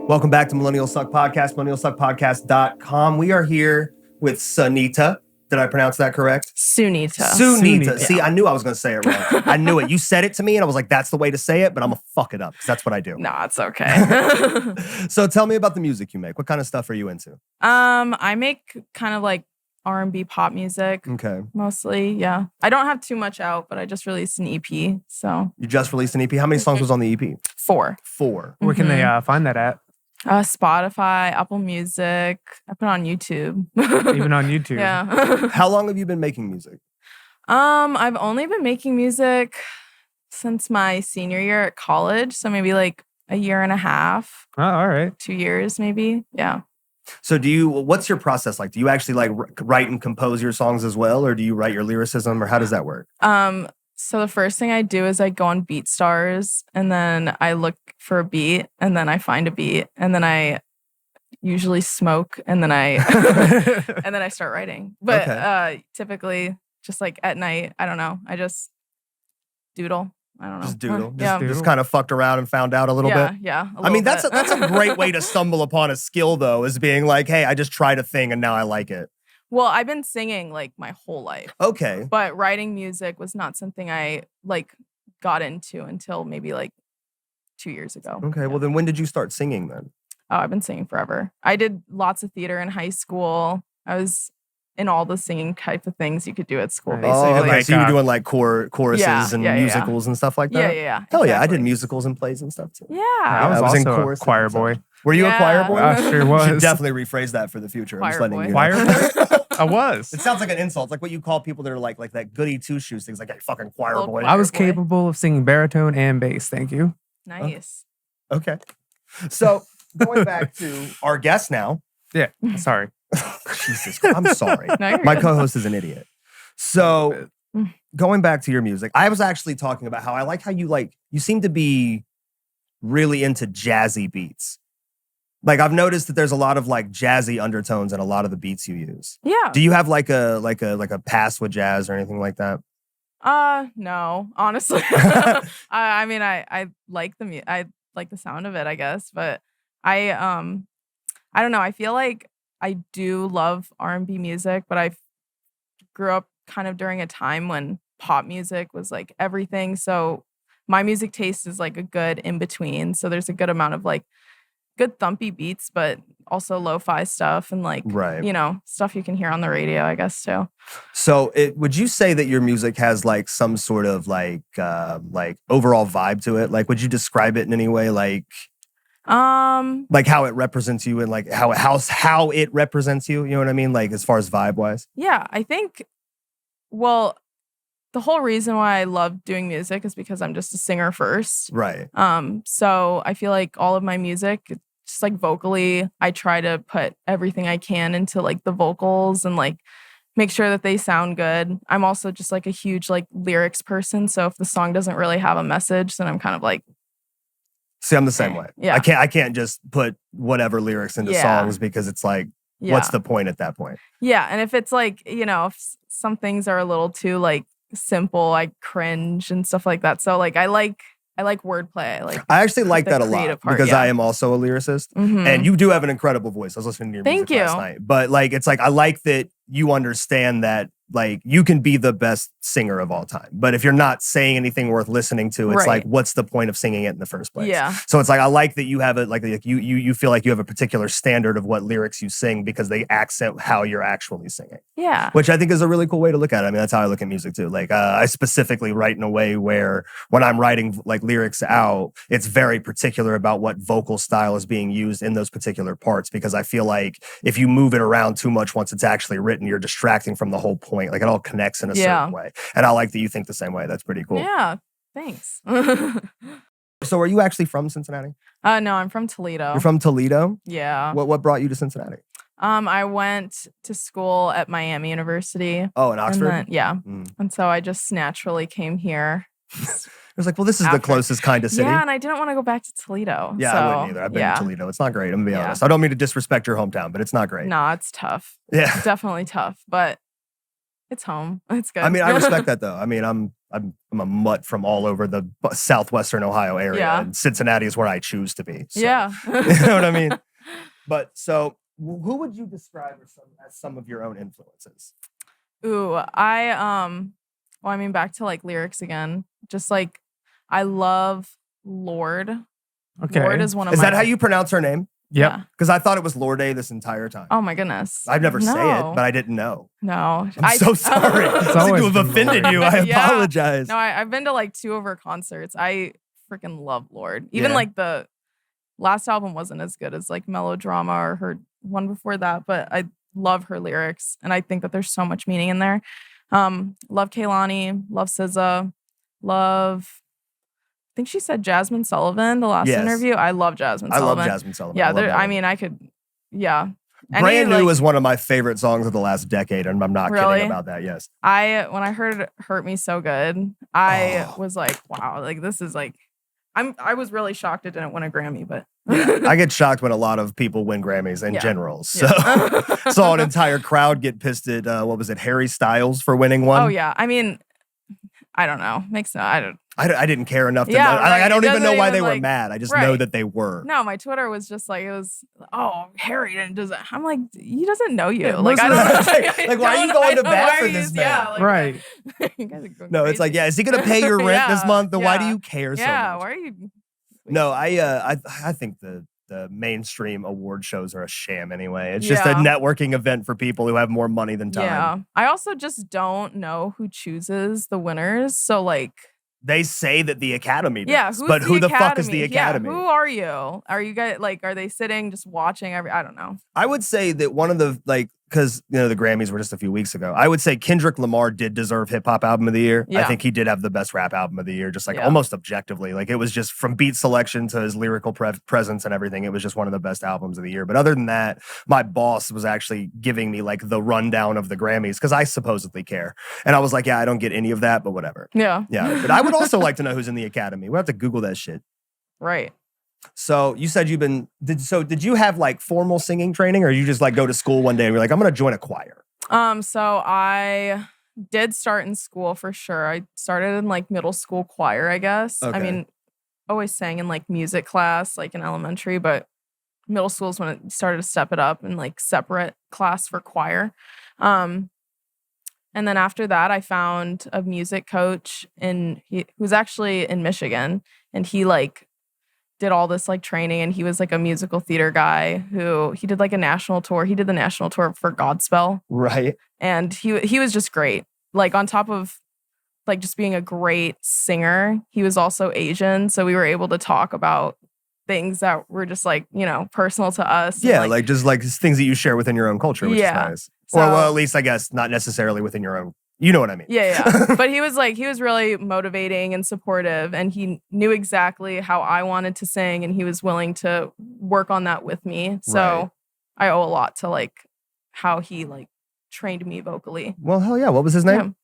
Welcome back to Millennials Suck Podcast, millennialsuckpodcast.com. We are here with Sunita. Did I pronounce that correct? Sunita. See, I knew I was going to say it wrong. I knew it. You said it to me and I was like, that's the way to say it, but I'm going to fuck it up because that's what I do. No, it's okay. So tell me about the music you make. What kind of stuff are you into? I make kind of like R&B pop music. Okay. Mostly, yeah. I don't have too much out, but I just released an EP, so. You just released an EP. How many songs was on the EP? 4. Where can they find that at? Spotify, Apple Music. I put it on YouTube. Even on YouTube? Yeah. How long have you been making music? I've only been making music since my senior year at college, so maybe like a year and a half. Oh, all right. 2 years, maybe. Yeah. So what's your process like? Do you actually like write and compose your songs as well? Or do you write your lyricism or how does that work? So the first thing I do is I go on BeatStars and then I look for a beat and then I find a beat and then I usually smoke and then I and then I start writing. But typically just like at night, I don't know. I just doodle. I don't know. Just doodle. Yeah. Just kind of fucked around and found out a little bit. Yeah. I mean, that's a great way to stumble upon a skill though, is being like, hey, I just tried a thing and now I like it. Well, I've been singing like my whole life. Okay. But writing music was not something I like got into until maybe like 2 years ago. Okay. Well, then when did you start singing then? Oh, I've been singing forever. I did lots of theater in high school. I was in all the singing type of things you could do at school, basically. Oh, okay. Like, So you were doing like choruses and yeah. musicals and stuff like that? Yeah. Hell yeah. I exactly. did musicals and plays and stuff too. Yeah. I was in also chorus a choir and stuff. boy. Were you a Yeah. choir boy? I sure You was. should definitely rephrase that for the future. I'm just Choir letting boy. you know. Choir boy? I was. It sounds like an insult. It's like what you call people that are like that goody two shoes things, like, hey, fucking choir Little boy. choir I was boy. capable of singing baritone and bass. Thank you. Nice. Okay. So going back to our guest now. Yeah. Sorry. Jesus Christ, I'm sorry. No, you're My good. co-host is an idiot. So going back to your music, I was actually talking about how I like how you seem to be really into jazzy beats. Like I've noticed that there's a lot of like jazzy undertones in a lot of the beats you use. Yeah. Do you have like a pass with jazz or anything like that? No, honestly. I mean, I like I like the sound of it, I guess, but I don't know. I feel like I do love R&B music, but I grew up kind of during a time when pop music was like everything. So my music taste is like a good in between. So there's a good amount of like good thumpy beats, but also lo-fi stuff and like, Right. you know, stuff you can hear on the radio, I guess, too. So would you say that your music has like some sort of like overall vibe to it? Like, would you describe it in any way? Like how it represents you and like how it represents you? You know what I mean? Like as far as vibe wise? Yeah, I think, well, the whole reason why I love doing music is because I'm just a singer first. Right. So I feel like all of my music, just like vocally, I try to put everything I can into like the vocals and like make sure that they sound good. I'm also just like a huge like lyrics person. So if the song doesn't really have a message, then I'm kind of like, see, I'm the same way. Yeah. I can't just put whatever lyrics into songs because it's like, what's the point at that point? Yeah. And if it's like, you know, if some things are a little too like simple, I cringe and stuff like that. So like I like wordplay. I actually like the that a lot creative part, because yeah. I am also a lyricist Mhm. and you do have an incredible voice. I was listening to your Thank music last you. night, but like, it's like, I like that you understand that like you can be the best singer of all time, but if you're not saying anything worth listening to, it's Right. like, what's the point of singing it in the first place? Yeah. So it's like, I like that you have it like you feel like you have a particular standard of what lyrics you sing because they accent how you're actually singing. Yeah. Which I think is a really cool way to look at it. I mean, that's how I look at music too. Like I specifically write in a way where when I'm writing like lyrics out, it's very particular about what vocal style is being used in those particular parts because I feel like if you move it around too much once it's actually written, you're distracting from the whole point. Like it all connects in a certain way. And I like that you think the same way. That's pretty cool. Yeah. Thanks. So are you actually from Cincinnati? No, I'm from Toledo. You're from Toledo? Yeah. What brought you to Cincinnati? I went to school at Miami University. Oh, in Oxford? And then, And so I just naturally came here. It was like, well, this is the closest kind of city. Yeah, and I didn't want to go back to Toledo. Yeah, so, I wouldn't either. I've been to Toledo. It's not great. I'm going to be honest. I don't mean to disrespect your hometown, but it's not great. No, it's tough. Yeah. It's definitely tough, but it's home. It's good. I mean, I respect that though. I mean, I'm I'm a mutt from all over the southwestern Ohio area, Yeah. and Cincinnati is where I choose to be. So, Yeah. you know what I mean? But so, who would you describe as some of your own influences? Ooh, well, I mean, back to like lyrics again. Just like, I love Lord. Okay. Lord is one of Is my. that how you pronounce her name? Yep. Yeah. Because I thought it was Lorde this entire time. Oh my goodness. I'd never say it, No. but I didn't know. No. I'm so sorry. It's I think always to have been offended Lorde. you. I Yeah. apologize. No, I've been to like 2 of her concerts. I freaking love Lord. Even Yeah. like the last album wasn't as good as like Melodrama or her one before that, but I love her lyrics and I think that there's so much meaning in there. Love Kehlani, love SZA, love. I think she said Jasmine Sullivan the last Yes. interview. I love Jasmine I love Sullivan. Jasmine Sullivan. Yeah, I love that I woman. mean, I could. Yeah. Brand New like, is one of my favorite songs of the last decade, and I'm not Really? kidding about that. Yes. when I heard Hurt Me So Good, I Oh. was like, wow, like this is like I was really shocked it didn't win a Grammy, but I get shocked when a lot of people win Grammys in Yeah. general. So Yeah. saw an entire crowd get pissed at what was it, Harry Styles for winning one. Oh yeah. I mean, I don't know. Makes no I don't I didn't care enough to Yeah, know. right. I don't It even know doesn't why even, they were like- mad. I just know Right. that they were. No, my Twitter was just like it was. Oh, Harry didn't does it. I'm like, he doesn't know you. Yeah, Like most I of don't the- know. Like, why are you I going to don't- bat why for are you- this man? Yeah, like, Right. you guys are going No, it's like, crazy. yeah, is he gonna pay your rent this Yeah, month? Then why do yeah. you care so Yeah, much? why are you? No, I think the mainstream award shows are a sham anyway. It's just a Yeah. networking event for people who have more money than time. Yeah, I also just don't know who chooses the winners. So like, They say that the Academy does, yeah, who's but who the fuck is Academy? the Academy? Yeah, who are you? Are you guys like? Are they sitting just watching every? I don't know. I would say that one of the because the Grammys were just a few weeks ago. I would say Kendrick Lamar did deserve Hip Hop Album of the Year. I Yeah. think he did have the best rap album of the year, just like Yeah. almost objectively. Like it was just from beat selection to his lyrical presence and everything. It was just one of the best albums of the year. But other than that, my boss was actually giving me like the rundown of the Grammys because I supposedly care, and I was like, yeah, I don't get any of that, but whatever. Yeah, Yeah, but I would also like to know who's in the Academy. We have to Google that shit. right. So you said did you have like formal singing training, or you just like go to school one day and you're like, I'm gonna join a choir? So I did start in school for sure. I started in like middle school choir, I guess. Okay. I mean, always sang in like music class, like in elementary, but middle school is when it started to step it up in like separate class for choir. And then after that, I found a music coach who's actually in Michigan, and he like did all this like training, and he was like a musical theater guy who he did like a national tour. He did the national tour for Godspell. Right. And he was just great. Like on top of like just being a great singer, he was also Asian. So we were able to talk about things that were just like, personal to us. Yeah, And, like just like things that you share within your own culture, which Yeah. is nice. So- Well, at least I guess not necessarily within your own. You know what I mean? Yeah. But he was really motivating and supportive, and he knew exactly how I wanted to sing, and he was willing to work on that with me. So Right. I owe a lot to like how he like trained me vocally. Well, hell yeah. What was his name?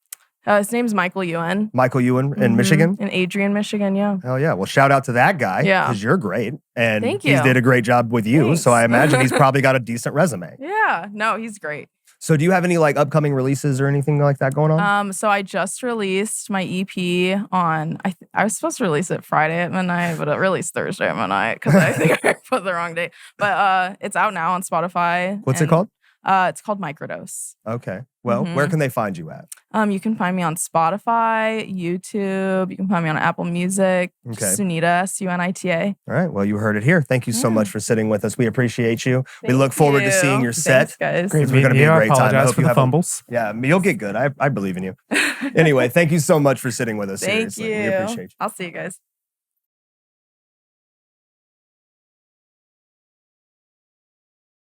His name's Michael Ewan. Michael Ewan in Mhm. Michigan. In Adrian, Michigan, yeah. Hell yeah. Well, shout out to that guy. Yeah. Because you're great. And Thank he you. did a great job with you. So Thanks. I imagine he's probably got a decent resume. Yeah. No, he's great. So do you have any like upcoming releases or anything like that going on? So I just released my EP on I was supposed to release it Friday at midnight, but it released Thursday at midnight because I think I put the wrong date. But it's out now on Spotify. What's it and, called? It's called Microdose. Okay. Well, where can they find you at? You can find me on Spotify, YouTube. You can find me on Apple Music. Okay. Sunita, Sunita. All right. Well, you heard it here. Thank you so Yeah. much for sitting with us. We appreciate you. we Thank look forward to seeing you. your set. Thanks, guys. Great It's gonna meeting be a you. I great time. I apologize hope for you the have a- fumbles. Yeah, you'll get good. I believe in you. Anyway, thank you so much for sitting with us. Thank Seriously. you. We appreciate you. I'll see you guys.